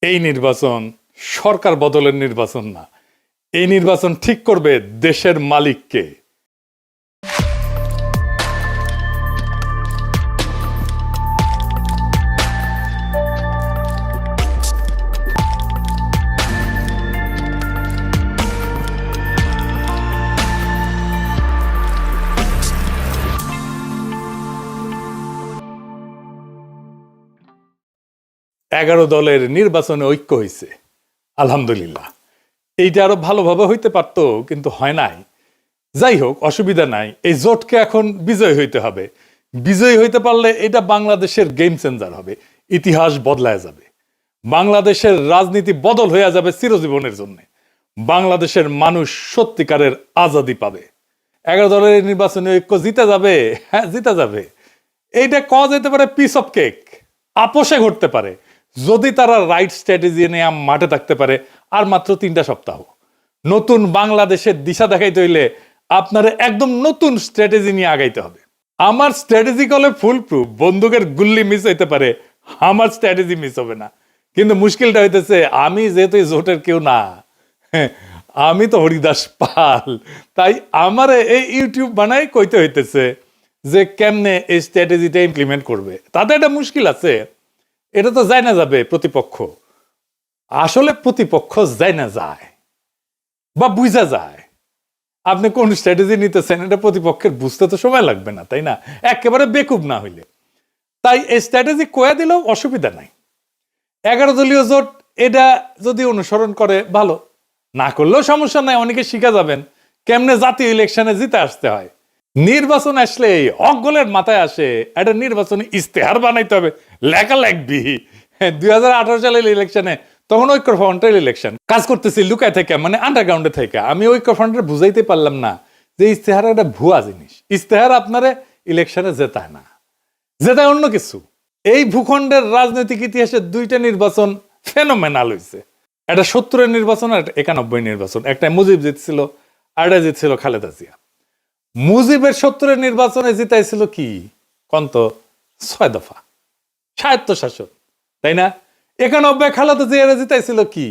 এই নির্বাচন সরকার বদলের নির্বাচন না, এই নির্বাচন ঠিক করবে দেশের মালিককে। এগারো দলের নির্বাচনে ঐক্য হয়েছে, আলহামদুলিল্লাহ। এইটা আরো ভালোভাবে হইতে পারতো, কিন্তু হয় নাই। যাই হোক, অসুবিধা নাই। এই জোটকে এখন বিজয় হইতে হবে। বিজয়ী হইতে পারলে এটা বাংলাদেশের গেম চেঞ্জার হবে, ইতিহাস বদলায় যাবে, বাংলাদেশের রাজনীতি বদল হয়ে যাবে চিরজীবনের জন্য। বাংলাদেশের মানুষ সত্যিকারের আজাদি পাবে। এগারো দলের নির্বাচনে ঐক্য জিতে যাবে, হ্যাঁ জিতে যাবে। এইটা কওয়া যেতে পারে পিস অফ কেক, আপোষে ঘটতে পারে যদি তারা রাইট স্ট্র্যাটেজি নিয়ে মাঠে থাকতে পারে। আর মাত্র 3টা সপ্তাহ। নতুন বাংলাদেশের দিশা দেখাইতে হইলে আপনার একদম নতুন স্ট্র্যাটেজি নিয়ে আগাইতে হবে। আমার স্ট্র্যাটেজি কলে ফুল প্রুফ, বন্দুকের গুল্লি মিস হইতে পারে, আমার স্ট্র্যাটেজি মিস হবে না। কিন্তু মুশকিলটা হইতেছে, আমি যেহেতু জোটের কেউ না, আমি তো হরিদাস পাল, তাই আমার এই ইউটিউব বানাই কইতে হইতেছে যে কেমনে এই স্ট্র্যাটেজিটা ইমপ্লিমেন্ট করবে। তাতে একটা মুশকিল আছে, এটা তো যায় না যাবে প্রতিপক্ষ। আসলে প্রতিপক্ষ যায় না যায় বা বুঝা যায় আপনি কোন স্ট্র্যাটেজি নিতেছেন, এটা প্রতিপক্ষের বুঝতে তো সময় লাগবে না, তাই না? একেবারে বেকুব না হইলে। তাই এই স্ট্র্যাটেজি কয়ে দিলেও অসুবিধা নাই। 11 দলীয় জোট এটা যদি অনুসরণ করে ভালো, না করলেও সমস্যা নাই। অনেকে শিখা যাবেন কেমনে জাতীয় ইলেকশনে জিতে আসতে হয়। নির্বাচন আসলে অগলের মাথায় আসে একটা নির্বাচনী ইস্তেহার বানাইতে হবে, লেখা লাগবি। 2018 সালের ইলেকশনে তখন ঐক্যফ্রন্টের ইলেকশন কাজ করতেছি লুকায় থেকে, মানে আন্ডারগ্রাউন্ডে থেকে। আমি ঐক্যফ্রন্টের বুঝাইতে পারলাম না যে ইস্তেহার একটা ভুয়া জিনিস। ইস্তেহার আপনারে ইলেকশনে জেতায় না, জেতায় অন্য কিছু। এই ভূখণ্ডের রাজনৈতিক ইতিহাসে 2টা নির্বাচন ফেনোমেনাল হয়েছে। একটা 70-এর নির্বাচন আর একটা 91 নির্বাচন। একটা মুজিব জিতছিল, আর একটা জিতছিল খালেদা জিয়া। মুজিবের 70-এর নির্বাচনে জিতাইছিল কি কন্ত 6 দফা স্বায়ত্তশাসন, তাই না? 91 খালেদা জিয়া জিতাইছিল কি?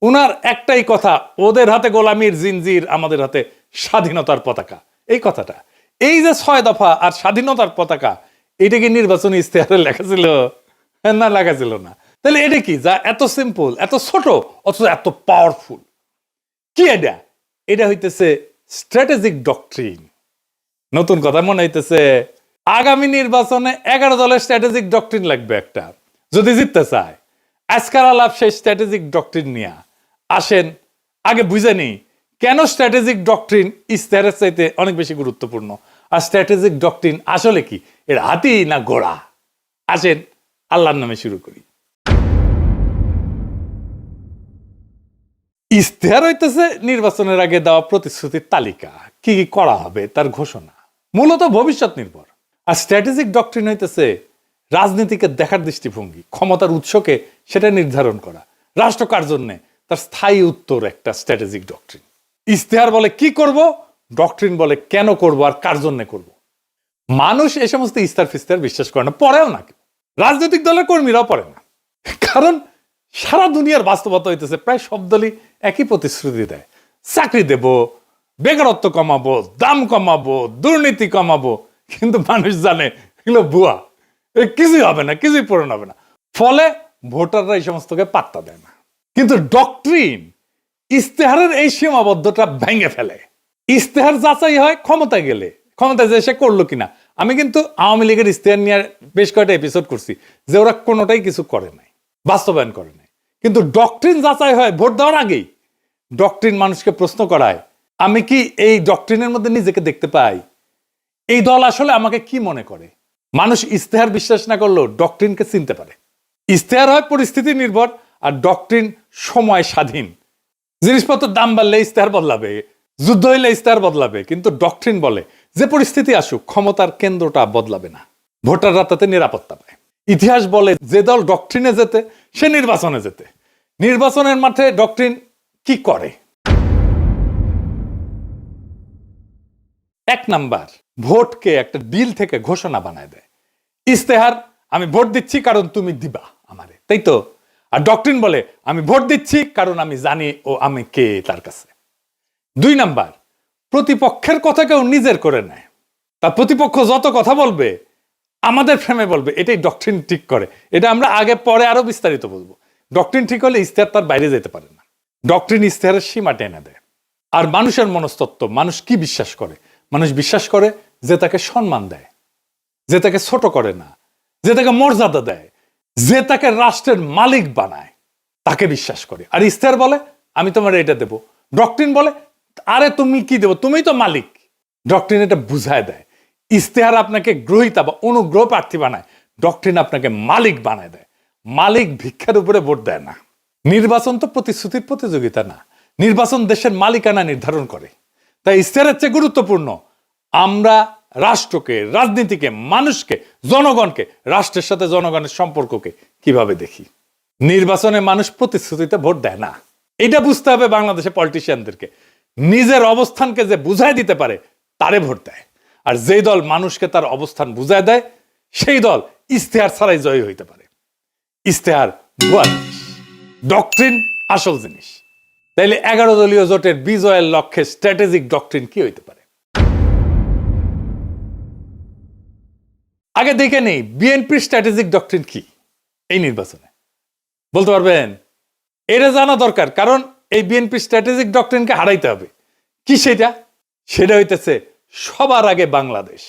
উনার একটাই কথা, ওদের হাতে গোলামির জিনজির, আমাদের হাতে স্বাধীনতার পতাকা। এই কথাটা, এই যে 6 দফা আর স্বাধীনতার পতাকা, এটা কি নির্বাচনী ইস্তেহারে লেখা ছিল? না, লেখা ছিল না। তাহলে এটা কি যা এত সিম্পল, এত ছোট, অথচ এত পাওয়ারফুল? কি এটা? এটা হইতেছে স্ট্র্যাটেজিক ডক্ট্রিন। নতুন কথা মনে হইতেছে, আগামী নির্বাচনে 11 দলের স্ট্র্যাটেজিক ডক্ট্রিন লাগবে একটা, যদি জিততে চায়। আজকাল আলাপ সেই স্ট্র্যাটেজিক ডক্ট্রিন নিয়ে আসেন। আগে বুঝে নি কেন স্ট্র্যাটেজিক ডক্ট্রিন ইস্তেহারের চাইতে অনেক বেশি গুরুত্বপূর্ণ, আর স্ট্র্যাটেজিক ডক্ট্রিন আসলে কি, এর হাতি না ঘোড়া? আসেন আল্লাহর নামে শুরু করি। ইস্তেহার হইতেছে নির্বাচনের আগে দেওয়া প্রতিশ্রুতির তালিকা, কি কি করা হবে তার ঘোষণা, মূলত ভবিষ্যৎ নির্ভর। আর স্ট্র্যাটেজিক ডক্ট্রিন হইতেছে রাজনীতিকে দেখার দৃষ্টিভঙ্গি, ক্ষমতার উৎসকে সেটা নির্ধারণ করা, রাষ্ট্র কার জন্য, তার স্থায়ী উত্তর একটা স্ট্র্যাটেজিক ডক্ট্রিন। ইস্তেহার বলে কি করব, ডক্ট্রিন বলে কেন করব আর কার জন্য করব। মানুষ এই সমস্ত ইস্তার ফিস্তার বিশ্বাস করে না, পড়েও না। রাজনৈতিক দলের কর্মীরাও পড়ে না, কারণ সারা দুনিয়ার বাস্তবতা হইতেছে প্রায় সব দলই একই প্রতিশ্রুতি দেয়। চাকরি দেব, বেকারত্ব কমাবো, দাম কমাবো, দুর্নীতি কমাবো, কিন্তু মানুষ জানে এগুলো ভুয়া, কিছুই হবে না, কিছুই পূরণ হবে না। ফলে ভোটাররা এই সমস্তকে পাত্তা দেয় না। কিন্তু ডক্ট্রিন ইস্তেহারের এই সীমাবদ্ধতা ভেঙে ফেলে। ইস্তেহার যাচাই হয় ক্ষমতায় গেলে, ক্ষমতায় যে সে করলো কিনা। আমি কিন্তু আওয়ামী লীগের ইস্তেহার নিয়ে বেশ কয়েকটা এপিসোড করছি যে ওরা কোনোটাই কিছু করে নাই, বাস্তবায়ন করে নাই। কিন্তু ডক্ট্রিন যাচাই হয় ভোট দেওয়ার আগেই। ডক্ট্রিন মানুষকে প্রশ্ন করায়, আমি কি এই ডক্ট্রিনের মধ্যে নিজেকে দেখতে পাই? এই দল আসলে আমাকে কি মনে করে? মানুষ ইস্তেহার বিশ্বাস না করলেও ডক্ট্রিনকে চিনতে পারে। ইস্তেহার হয় পরিস্থিতি নির্ভর, আর ডক্ট্রিন সময় স্বাধীন। জিনিসপত্র দাম বাড়লে ইস্তেহার বদলাবে, যুদ্ধ হইলে ইস্তেহার বদলাবে, কিন্তু ডক্ট্রিন বলে যে পরিস্থিতি আসুক ক্ষমতার কেন্দ্রটা বদলাবে না, ভোটাররা তাতে নিরাপত্তা পায়। ইতিহাস বলে যে দল ডক্ট্রিনে যেতে সে নির্বাচনে যেতে। নির্বাচনের মাঠে ডক্ট্রিন কি করে? 1 নাম্বার, ভোটকে একটা ডিল থেকে ঘোষণা বানায় দেয়। ইস্তেহার, আমি ভোট দিচ্ছি কারণ তুমি দিবা আমারে, তাই তো? আর ডক্ট্রিন বলে আমি ভোট দিচ্ছি কারণ আমি জানি ও আমি কে তার কাছে। 2 নাম্বার, প্রতিপক্ষের কথা কেউ নিজের করে নেয়। তার প্রতিপক্ষ যত কথা বলবে আমাদের ফ্রেমে বলবে, এটাই ডক্ট্রিন ঠিক করে। এটা আমরা আগে পরে আরো বিস্তারিত বলবো। ডক্ট্রিন ঠিক হলে ইশতেহার তার বাইরে যেতে পারে না। ডক্ট্রিন ইশতেহারের সীমা টেনে দেয়। আর মানুষের মনস্তত্ত্ব, মানুষ কি বিশ্বাস করে? মানুষ বিশ্বাস করে যে তাকে সম্মান দেয়, যে তাকে ছোট করে না, যে তাকে মর্যাদা দেয়, যে তাকে রাষ্ট্রের মালিক বানায়, তাকে বিশ্বাস করে। আর ইশতেহার বলে আমি তোমার এটা দেব। ডক্ট্রিন বলে আরে তুমি কি দেবো, তুমি তো মালিক। ডক্ট্রিন এটা বুঝায় দেয়। ইশতেহার আপনাকে গ্রহীতা বা অনুগ্রহ প্রার্থী বানায়, ডক্ট্রিন আপনাকে মালিক বানায় দেয়। মালিক ভিক্ষার উপরে ভোট দেয় না। নির্বাচন তো প্রতিশ্রুতির প্রতিযোগিতা না, নির্বাচন দেশের মালিকানা নির্ধারণ করে। তাই ইশতেহারের চেয়ে গুরুত্বপূর্ণ আমরা রাষ্ট্রকে, রাজনীতিকে, মানুষকে, জনগণকে, রাষ্ট্রের সাথে জনগণের সম্পর্ককে কিভাবে দেখি। নির্বাচনে মানুষ প্রতিশ্রুতিতে ভোট দেয় না, এটা বুঝতে হবে বাংলাদেশের পলিটিশিয়ানদেরকে। নিজের অবস্থানকে যে বুঝাই দিতে পারে তারে ভোট দেয়। আর যেই দল মানুষকে তার অবস্থান বুঝায় দেয় সেই দল ইশতেহার ছাড়াই জয়ী হইতে পারে। ইশতেহার ভুয়া জিনিস, ডক্ট্রিন আসল জিনিস। তাইলে 11 দলীয় জোটের বিজয়ের লক্ষ্যে স্ট্র্যাটেজিক ডক্ট্রিন কি হইতে পারে? আগে দেখে নেই বিএনপির স্ট্র্যাটেজিক ডক্ট্রিন কি এই নির্বাচনে, বলতে পারবেন? এটা জানা দরকার, কারণ এই বিএনপি স্ট্র্যাটেজিক ডক্ট্রিনকে হারাইতে হবে। কি সেটা? সেটা হইতেছে সবার আগে বাংলাদেশ।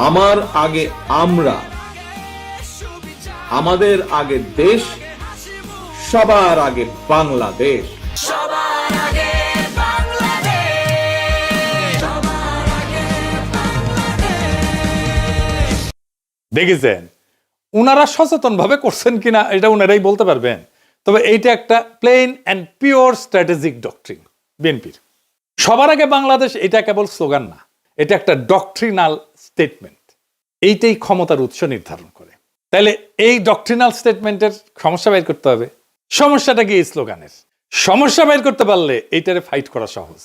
আমার আগে আমরা, আমাদের আগে দেশ, সবার আগে বাংলাদেশ। সবার আগে বাংলাদেশ, সবার আগে বাংলাদেশ। দেখেছেন উনারা সচেতন ভাবে করছেন কিনা এটা উনারাই বলতে পারবেন। তবে এইটা একটা plain and pure strategic doctrine বিএনপির। সবার আগে বাংলাদেশ এটা কেবল স্লোগান না, এটা একটা ডক্ট্রিনাল স্টেটমেন্ট। এইটাই ক্ষমতার উৎস নির্ধারণ করে। তাহলে এই ডক্ট্রিনাল স্টেটমেন্টের সমস্যা বের করতে হবে। সমস্যাটা কি? এই স্লোগানের সমস্যা বের করতে পারলে এইটারে ফাইট করা সহজ।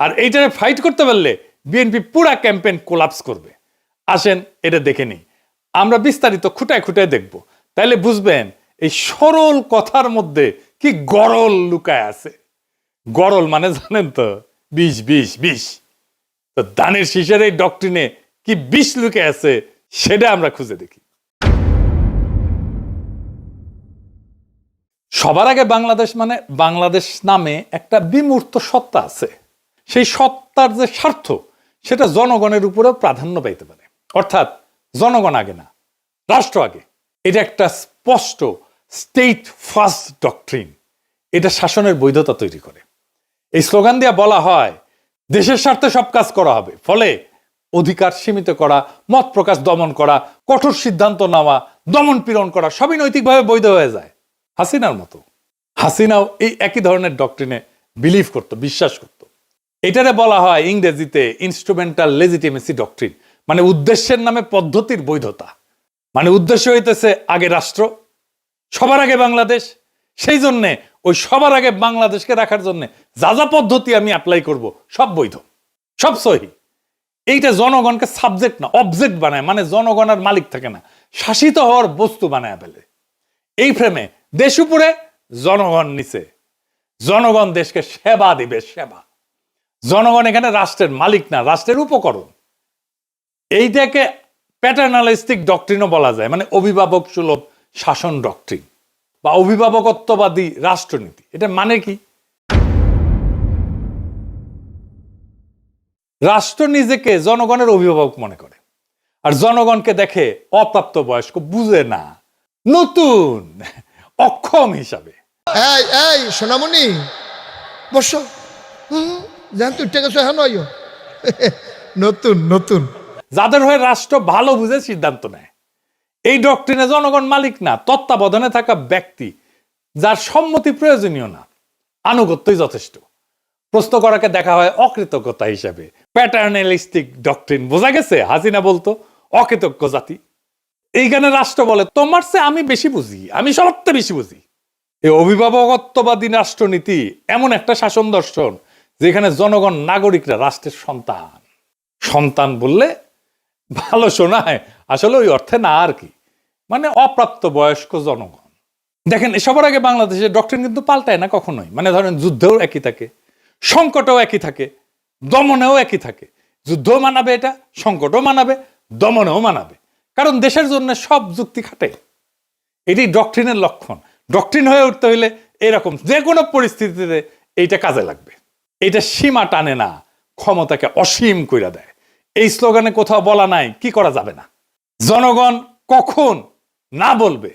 আর এইটারে ফাইট করতে পারলে বিএনপি পুরা ক্যাম্পেইন কোলাপস করবে। আসেন এটা দেখে নিই, আমরা বিস্তারিত খুঁটায় খুঁটায় দেখব। তাইলে বুঝবেন এই সরল কথার মধ্যে কি গরল লুকায় আছে। গরল মানে জানেন তো, বিষ বিষ বিষ। তো দানের শীষের এই ডক্ট্রিনে কি বিষ লুকে আছে সেটা আমরা খুঁজে দেখি। সবার আগে বাংলাদেশ মানে বাংলাদেশ নামে একটা বিমূর্ত সত্তা আছে। সেই সত্তার যে স্বার্থ সেটা জনগণের উপরেও প্রাধান্য পাইতে পারে। অর্থাৎ জনগণ আগে না, রাষ্ট্র আগে। এটা একটা স্পষ্ট স্টেট ফার্স্ট ডক্ট্রিন। এটা শাসনের বৈধতা তৈরি করে। এই স্লোগান দিয়ে বলা হয় দেশের স্বার্থে সব কাজ করা হবে, ফলে অধিকার সীমিত করা, মত প্রকাশ দমন করা, কঠোর সিদ্ধান্ত নেওয়া, দমন পীড়ন করা সবই নৈতিকভাবে বৈধ হয়ে যায়। হাসিনার মতো। হাসিনাও এই একই ধরনের ডক্ট্রিনে বিলিভ করত, বিশ্বাস করত। এটারে বলা হয় ইংরেজিতে ইনস্ট্রুমেন্টাল লেজিটিমেসি ডক্ট্রিন, মানে উদ্দেশ্যের নামে পদ্ধতির বৈধতা। মানে উদ্দেশ্য হইতেছে আগে রাষ্ট্র, সবার আগে বাংলাদেশ। সেই জন্যে ওই সবার আগে বাংলাদেশকে রাখার জন্য যা যা পদ্ধতি আমি অ্যাপ্লাই করব সব বৈধ, সব সহি। এইটা জনগণকে সাবজেক্ট না অবজেক্ট বানায়, মানে জনগণ আর মালিক থাকে না, শাসিত হওয়ার বস্তু বানায় ফেলে। এই ফ্রেমে দেশ উপরে, জনগণ নিচে। জনগণ দেশকে সেবা দিবে, সেবা। জনগণ এখানে রাষ্ট্রের মালিক না, রাষ্ট্রের উপকরণ। এইটাকে প্যাটার্নালিস্টিক ডক্ট্রিনও বলা যায়, মানে অভিভাবক সুলভ শাসন ডক্ট্রিন বা অভিভাবকত্ববাদী রাষ্ট্রনীতি। এটা মানে কি? রাষ্ট্র নিজেকে জনগণের অভিভাবক মনে করে, আর জনগণকে দেখে অপ্রাপ্ত বয়স্ক, বুঝে না, নতুন, অক্ষম হিসাবে। এই এই সোনামণি বসো, জান তুই গেছো হ্যাঁ নয় নতুন নতুন। যাদের হয়ে রাষ্ট্র ভালো বুঝে সিদ্ধান্ত নেয়। এই ডক্ট্রিনে জনগণ মালিক না, তত্ত্বাবধানে থাকা ব্যক্তি যার সম্মতি প্রয়োজনীয় না, আনুগত্যই যথেষ্ট। প্রশ্ন করাকে দেখা হয় অকৃতজ্ঞতা হিসাবে। Paternalistic doctrine. বোঝা গেছে হাসিনা বলতো অকৃতজ্ঞ জাতি। এইখানে রাষ্ট্র বলে তোমার চেয়ে আমি বেশি বুঝি, আমি সবচেয়ে বেশি বুঝি। এই অভিভাবকত্ববাদী রাষ্ট্রনীতি এমন একটা শাসন দর্শন যেখানে জনগণ নাগরিকরা রাষ্ট্রের সন্তান। সন্তান বললে ভালো শোনায়, আসলে ওই অর্থে না আর কি, মানে অপ্রাপ্ত বয়স্ক জনগণ। দেখেন সবার আগে বাংলাদেশের ডক্টরিন কিন্তু পাল্টায় না কখনোই। মানে ধরেন যুদ্ধেও একই থাকে, সংকটেও একই থাকে, দমনেও একই থাকে। যুদ্ধও মানাবে, এটা সংকটও মানাবে, দমনেও মানাবে, কারণ দেশের জন্য সব যুক্তি খাটে। এটি ডক্টরিনের লক্ষণ। ডক্টরিন হয়ে উঠতে হইলে এরকম যে কোনো পরিস্থিতিতে এইটা কাজে লাগবে। এটা সীমা টানে না, ক্ষমতাকে অসীম কইরা দেয়। এই স্লোগানে কোথাও বলা নাই কি করা যাবে না, জনগণ কখন না বলবে,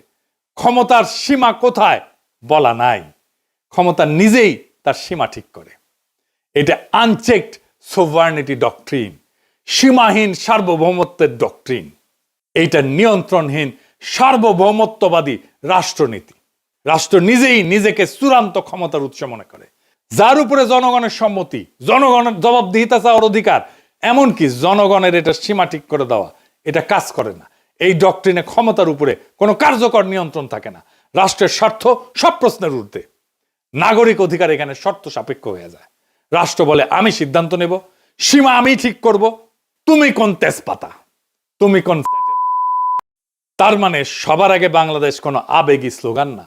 ক্ষমতার সীমা কোথায় বলা নাই। ক্ষমতা নিজেই তার সীমা ঠিক করে। এটা আনচেকড সোভার্নিটি ডক্ট্রিন, সীমাহীন সার্বভৌমত্বের ডক্ট্রিন। এইটা নিয়ন্ত্রণহীন সার্বভৌমত্ববাদী রাষ্ট্রনীতি। রাষ্ট্র নিজেই নিজেকে চূড়ান্ত ক্ষমতার উৎস মনে করে, যার উপরে জনগণের সম্মতি, জনগণের জবাবদিহিতা চাওয়ার অধিকার, এমনকি জনগণের এটা সীমা ঠিক করে দেওয়া, এটা কাজ করে না। এই ডক্ট্রিনে ক্ষমতার উপরে কোনো কার্যকর নিয়ন্ত্রণ থাকে না। রাষ্ট্রের স্বার্থ সব প্রশ্নের ঊর্ধ্বে। নাগরিক অধিকার এখানে শর্ত সাপেক্ষ হয়ে যায়। রাষ্ট্র বলে আমি সিদ্ধান্ত নেব, সীমা আমি ঠিক করব, তুমি কোন তেজপাতা, তুমি কোন। তার মানে সবার আগে বাংলাদেশ কোনো আবেগী স্লোগান না,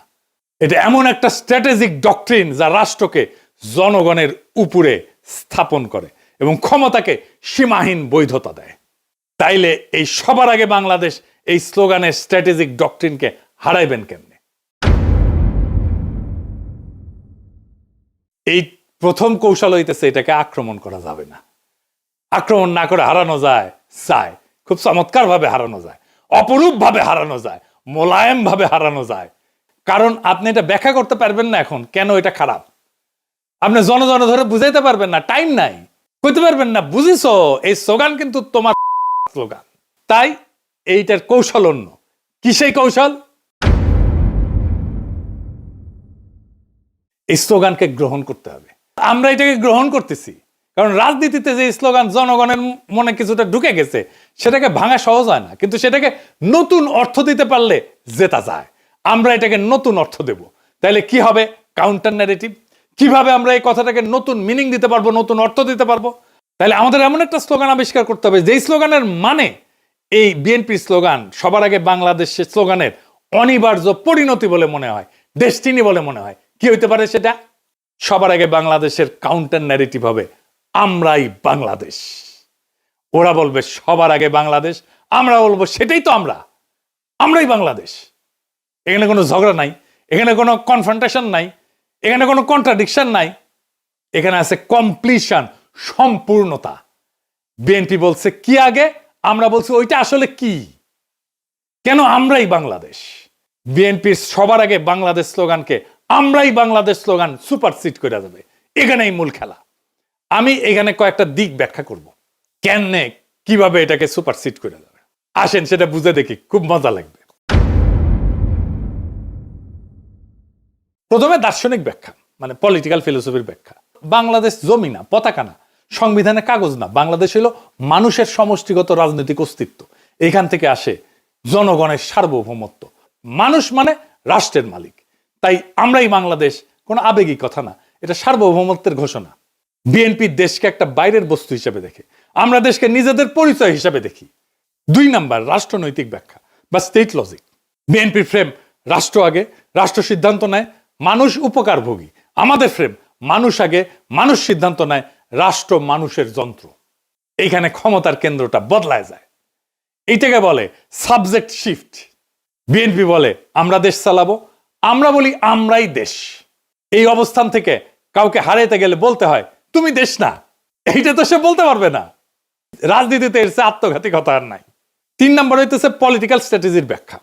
এটা এমন একটা স্ট্র্যাটেজিক ডক্ট্রিন যা রাষ্ট্রকে জনগণের উপরে স্থাপন করে এবং ক্ষমতাকে সীমাহীন বৈধতা দেয়। তাইলে এই সবার আগে বাংলাদেশ এই স্লোগানের স্ট্র্যাটেজিক ডক্ট্রিনকে হারাইবেন কেমনে? এই প্রথম কৌশল হইতেছে এটাকে আক্রমণ করা যাবে না। আক্রমণ না করে হারানো যায়, খুব চমৎকার ভাবে হারানো যায়, অপরূপ ভাবে হারানো যায়, মোলায়েম ভাবে হারানো যায়। কারণ আপনি এটা ব্যাখ্যা করতে পারবেন না এখন কেন এটা খারাপ। আপনি জন ধরে বুঝাইতে পারবেন না, টাইম নাই, কইতে পারবেন না বুঝিস এই স্লোগান কিন্তু তোমার স্লোগান। তাই এইটার কৌশল অন্য। কি সেই কৌশল? এই স্লোগানকে গ্রহণ করতে হবে। আমরা এটাকে গ্রহণ করতেছি কারণ রাজনীতিতে যে স্লোগান জনগণের মনে কিছুটা ঢুকে গেছে, সেটাকে ভাঙা সহজ হয় না, কিন্তু সেটাকে নতুন অর্থ দিতে পারলে জেতা যায়। আমরা এটাকে নতুন অর্থ দেব। তাইলে কি হবে? Counter narrative. কিভাবে আমরা এই কথাটাকে নতুন মিনিং দিতে পারবো, নতুন অর্থ দিতে পারবো? তাহলে আমাদের এমন একটা স্লোগান আবিষ্কার করতে হবে যেই স্লোগানের মানে এই বিএনপির স্লোগান সবার আগে বাংলাদেশের স্লোগানের অনিবার্য পরিণতি বলে মনে হয়, ডেস্টিনি বলে মনে হয়। কি হইতে পারে সেটা? সবার আগে বাংলাদেশের কাউন্টার ন্যারেটিভ হবে আমরাই বাংলাদেশ। ওরা বলবে সবার আগে বাংলাদেশ, আমরা বলবো সেটাই তো আমরাই বাংলাদেশ। এখানে কোনো ঝগড়া নাই, এখানে কোনো কনফ্রন্টেশন নাই, এখানে কোনো কন্ট্রাডিকশন নাই, এখানে আছে কমপ্লিশন, সম্পূর্ণতা। বিএনপি বলছে কি আগে, আমরা বলছি ওইটা আসলে কি, কেন আমরাই বাংলাদেশ। বিএনপির সবার আগে বাংলাদেশ স্লোগানকে আমরাই বাংলাদেশ স্লোগান সুপারসিড করে যাবে। এখানেই মূল খেলা। আমি এখানে কয়েকটা দিক ব্যাখ্যা করব কেন, কিভাবে এটাকে সুপারসিড করে যাবে। আসেন সেটা বুঝে দেখি, খুব মজা লাগবে। প্রথমে দার্শনিক ব্যাখ্যা, মানে পলিটিক্যাল ফিলোসফির ব্যাখ্যা। বাংলাদেশ জমি না, পতাকা না, সংবিধানের কাগজ না। বাংলাদেশ হলো মানুষের সমষ্টিগত রাজনৈতিক অস্তিত্ব। এখান থেকে আসে জনগণের সার্বভৌমত্ব। মানুষ মানে রাষ্ট্রের মালিক। তাই আমরাই বাংলাদেশ কোনো আবেগী কথা না, এটা সার্বভৌমত্বের ঘোষণা। বিএনপি দেশকে একটা বাইরের বস্তু হিসেবে দেখে, আমরা দেশকে নিজেদের পরিচয় হিসেবে দেখি। 2 নাম্বার রাষ্ট্রনৈতিক ব্যাখ্যা বা স্টেট লজিক। বিএনপির ফ্রেম রাষ্ট্র আগে, রাষ্ট্র সিদ্ধান্ত নেয়, মানুষ উপকারভোগী। আমাদের ফ্রেম মানুষ আগে, মানুষ সিদ্ধান্ত নেয়, রাষ্ট্র মানুষের যন্ত্র। এইখানে ক্ষমতার কেন্দ্রটা বদলায় যায়। এইটাকে বলে সাবজেক্ট শিফট। বিএনপি বলে আমরা দেশ চালাবো, আমরা বলি আমরাই দেশ। এই অবস্থান থেকে কাউকে হারাইতে গেলে বলতে হয় তুমি দেশ না। এইটা তো সে বলতে পারবে না। রাজনীতিতে এর চেয়ে আত্মঘাতী কথা আর নাই। 3 নম্বর হইতেছে পলিটিক্যাল স্ট্র্যাটেজির ব্যাখ্যা।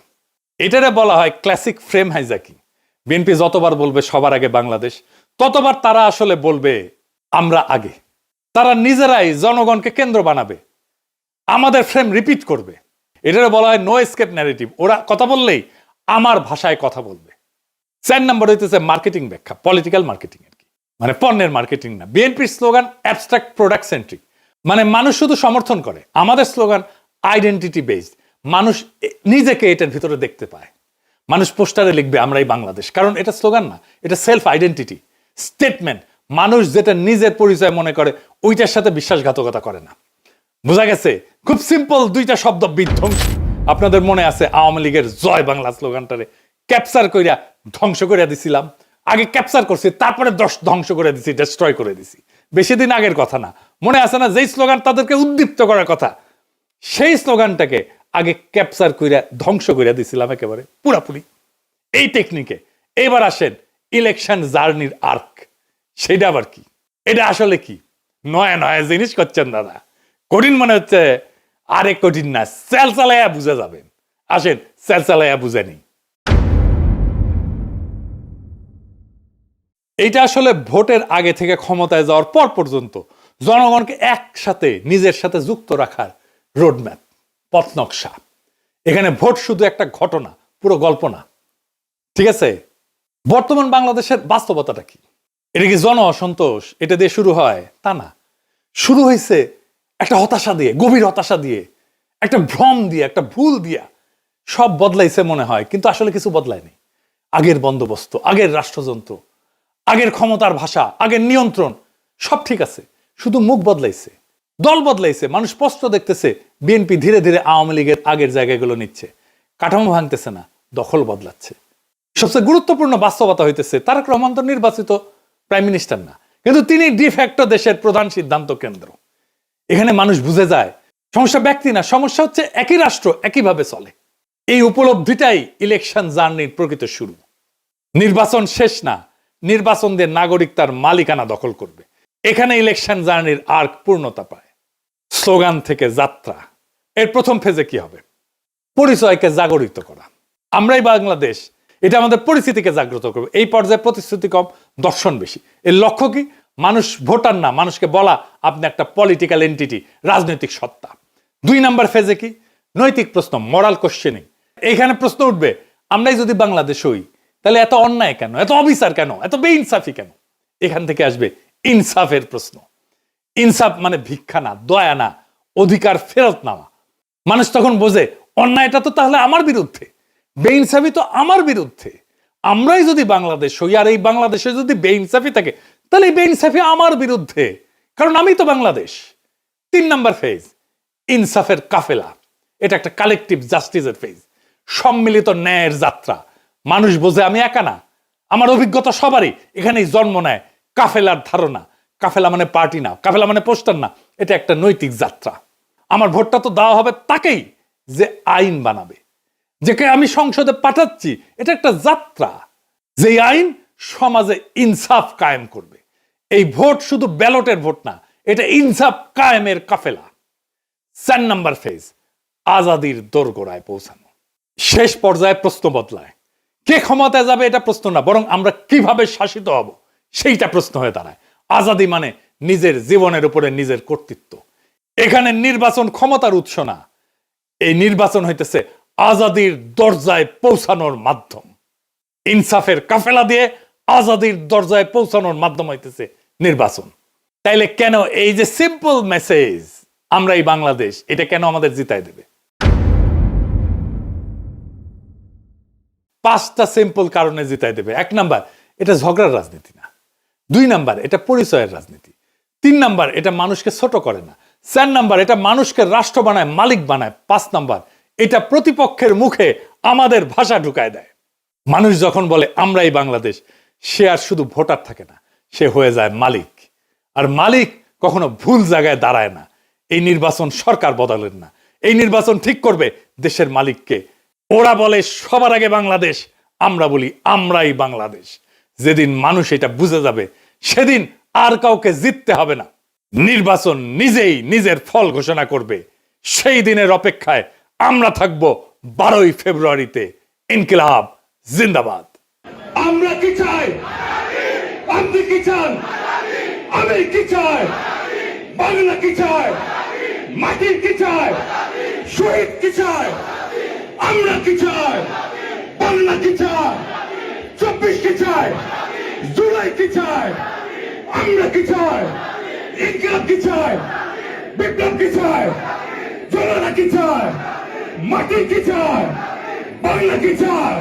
এটারে বলা হয় ক্লাসিক ফ্রেম হাইজ্যাকিং। বিএনপি যতবার বলবে সবার আগে বাংলাদেশ, ততবার তারা আসলে বলবে আমরা আগে। তারা নিজেরাই জনগণকে কেন্দ্র বানাবে, আমাদের ফ্রেম রিপিট করবে। এটারে বলা হয় নো এসকেপ ন্যারেটিভ। ওরা কথা বললেই আমার ভাষায় কথা বলবে। 4 নম্বর হইতেছে মার্কেটিং ব্যাখ্যা, পলিটিক্যাল মার্কেটিং আর কি, মানে পণ্যের মার্কেটিং না। বিএনপির স্লোগান অ্যাবস্ট্রাক্ট প্রোডাক্ট সেন্ট্রিক, মানে মানুষ শুধু সমর্থন করে। আমাদের স্লোগান আইডেন্টিটি বেসড, মানুষ নিজেকে এটার ভিতরে দেখতে পায়। মানুষ পোস্টারে লিখবে আমরাই বাংলাদেশ, কারণ এটা স্লোগান না, এটা সেলফ আইডেন্টিটি স্টেটমেন্ট। মানুষ যেটা নিজের পরিচয় মনে করে ওইটার সাথে বিশ্বাসঘাতকতা করে না। বোঝা গেছে? খুব সিম্পল 2টা শব্দ, বিধ্বংসী। আপনাদের মনে আছে আওয়ামী লীগের জয় বাংলা স্লোগানটারে ক্যাপচার কইরা ধ্বংস করে দিছিলাম, আগে ক্যাপচার করছি তারপরে ধ্বংস করে দিছি, ডেস্ট্রয় করে দিছি। বেশি দিন আগের কথা না, মনে আছে না যেই স্লোগান তাদেরকে উদ্দীপ্ত করার কথা, সেই স্লোগানটাকে আগে ক্যাপচার কইরা ধ্বংস করে দিছিলাম একেবারে পুরাপুরি। এই টেকনিকে এবার আসেন ইলেকশন জার্নির আর্ক, সেটা আবার কি? এটা আসলে কি? নয়া নয়া জিনিস করছেন দাদা, কঠিন মনে হচ্ছে, আরে কঠিন না, সেল চালাইয়া বুঝে যাবেন। আসেন সেল চালাইয়া বুঝে নিই। এইটা আসলে ভোটের আগে থেকে ক্ষমতায় যাওয়ার পর পর্যন্ত জনগণকে একসাথে নিজের সাথে যুক্ত রাখার রোডম্যাপ, পথ নকশা। এখানে ভোট শুধু একটা ঘটনা, পুরো গল্প না, ঠিক আছে? বর্তমান বাংলাদেশের বাস্তবতাটা কি? এটা কি জন অসন্তোষ এটা দিয়ে শুরু হয়? তা না, শুরু হয়েছে একটা হতাশা দিয়ে, গভীর হতাশা দিয়ে, একটা ভ্রম দিয়ে, একটা ভুল দিয়া। সব বদলাইছে মনে হয়, কিন্তু আসলে কিছু বদলায়নি। আগের বন্দোবস্ত, আগের রাষ্ট্রযন্ত্র, আগের ক্ষমতার ভাষা, আগের নিয়ন্ত্রণ সব ঠিক আছে, শুধু মুখ বদলাইছে, দল বদলাইছে। মানুষ স্পষ্ট দেখতেছে বিএনপি ধীরে ধীরে আওয়ামী লীগের আগের জায়গাগুলো নিচ্ছে, কাঠামো ভাঙতেছে না, দখল বদলাচ্ছে। সবচেয়ে গুরুত্বপূর্ণ বাস্তবতা হইতেছে তারেক রহমান তো নির্বাচিত প্রাইম মিনিস্টার না, কিন্তু তিনি ডিফ্যাক্টো দেশের প্রধান সিদ্ধান্ত কেন্দ্র। এখানে মানুষ বুঝে যায় সমস্যা ব্যক্তি না, সমস্যা হচ্ছে একই রাষ্ট্র একইভাবে চলে। এই উপলব্ধিটাই ইলেকশন জার্নির প্রকৃত শুরু। নির্বাচন শেষ না, নির্বাচন দিয়ে নাগরিক তার মালিকানা দখল করবে। এখানে ইলেকশন জার্নির আর্ক পূর্ণতা পায়। স্লোগান থেকে যাত্রা, এর প্রথম ফেজে কি হবে? পরিচয়কে জাগরিত করা। আমরাই বাংলাদেশ, এটা আমাদের পরিস্থিতিকে জাগ্রত করবে। এই পর্যায়ে প্রতিশ্রুতি কম, দর্শন বেশি। এর লক্ষ্য কি? মানুষ ভোটার না, মানুষকে বলা আপনি একটা পলিটিক্যাল এন্টিটি, রাজনৈতিক সত্তা। 2 নাম্বার ফেজে কি? নৈতিক প্রশ্ন, মরাল কোশ্চেনিং। এইখানে প্রশ্ন উঠবে, আমরাই যদি বাংলাদেশ হই তাহলে এত অন্যায় কেন, এত অবিচার কেন, এত বেইনসাফি কেন? এখান থেকে আসবে ইনসাফের প্রশ্ন। ইনসাফ মানে ভিক্ষা না, দয়া না, অধিকার ফেরত নেওয়া। মানুষ তখন বোঝে অন্যায়টা তো তাহলে আমার বিরুদ্ধে, বেইনসাফি তো আমার বিরুদ্ধে। আমরাই যদি বাংলাদেশ হই আর এই বাংলাদেশে যদি বেইনসাফি থাকে তাহলে এই বেইনসাফি আমার বিরুদ্ধে, কারণ আমি তো বাংলাদেশ। 3 নাম্বার ফেজ, ইনসাফের কাফেলা। এটা একটা কালেকটিভ জাস্টিসের ফেজ, সম্মিলিত ন্যায়ের যাত্রা। মানুষ বোঝে আমি একা না, আমার অভিজ্ঞতা সবারই। এখানেই জন্ম নেয় কাফেলার ধারণা। কাফেলা মানে পার্টি না, কাফেলা মানে পোস্টার না, এটা একটা নৈতিক যাত্রা। আমার ভোটটা তো দেওয়া হবে তাকেই যে আইন বানাবে, যাকে আমি সংসদে পাঠাচ্ছি। এটা একটা যাত্রা, যে আইন সমাজে ইনসাফ কায়েম করবে। এই ভোট শুধু ব্যালটের ভোট না, এটা ইনসাফ কায়েমের কাফেলা। 4 নাম্বার ফেজ, আজাদির দোরগোড়ায় পৌঁছানো। শেষ পর্যায়ে প্রশ্ন বদলায়, কে ক্ষমতায় যাবে এটা প্রশ্ন না, বরং আমরা কিভাবে শাসিত হব সেইটা প্রশ্ন হয়ে দাঁড়ায়। আজাদি মানে নিজের জীবনের উপরে নিজের কর্তৃত্ব। এখানে নির্বাচন ক্ষমতার উৎস না, এই নির্বাচন হইতেছে আজাদির দরজায় পৌঁছানোর মাধ্যম। ইনসাফের কাফেলা দিয়ে আজাদির দরজায় পৌঁছানোর মাধ্যম হইতেছে নির্বাচন। তাইলে কেন এই যে সিম্পল মেসেজ আমরা এই বাংলাদেশ, এটা কেন আমাদের জিতায় দেবে? 5টা সিম্পল কারণে জিতায় দেবে। 1 নাম্বার, এটা ঝগড়ার রাজনীতি না। 2 নাম্বার, এটা পরিচয়ের রাজনীতি। 3 নাম্বার, এটা মানুষকে ছোট করে না। 4 নাম্বার, এটা মানুষকে রাষ্ট্র বানায়, মালিক বানায়। 5 নাম্বার, এটা প্রতিপক্ষের মুখে আমাদের ভাষা ঢুকায় দেয়। মানুষ যখন বলে আমরাই বাংলাদেশ, সে আর শুধু ভোটার থাকে না, সে হয়ে যায় মালিক। আর মালিক কখনো ভুল জায়গায় দাঁড়ায় না। এই নির্বাচন সরকার বদলেন না, এই নির্বাচন ঠিক করবে দেশের মালিককে। ওরা বলে সবার আগে বাংলাদেশ, আমরা বলি আমরাই বাংলাদেশ। যেদিন মানুষ এটা বুঝে যাবে সেদিন আর কাউকে জিততে হবে না। নির্বাচন নিজেই নিজের ফল ঘোষণা করবে। সেই দিনের অপেক্ষায় আমরা থাকব 12ই ফেব্রুয়ারিতে। ইনকিলাব জিন্দাবাদ। আমরা কি চাই? আপনি কি চান? আমি কি চাই? বাংলা কি চায়? মাটির কি চায়? শহীদ কি চায়? আমরা কি চাই? বাংলা কি চায়? 24 কি চায়? জুলাই কি চায়? আমরা কি চাই? ইনকিলাব কি চায়? বিপ্লব কি চায়? জনতা কি চায়? মাটি কি চায়? বাংলা কি চায়?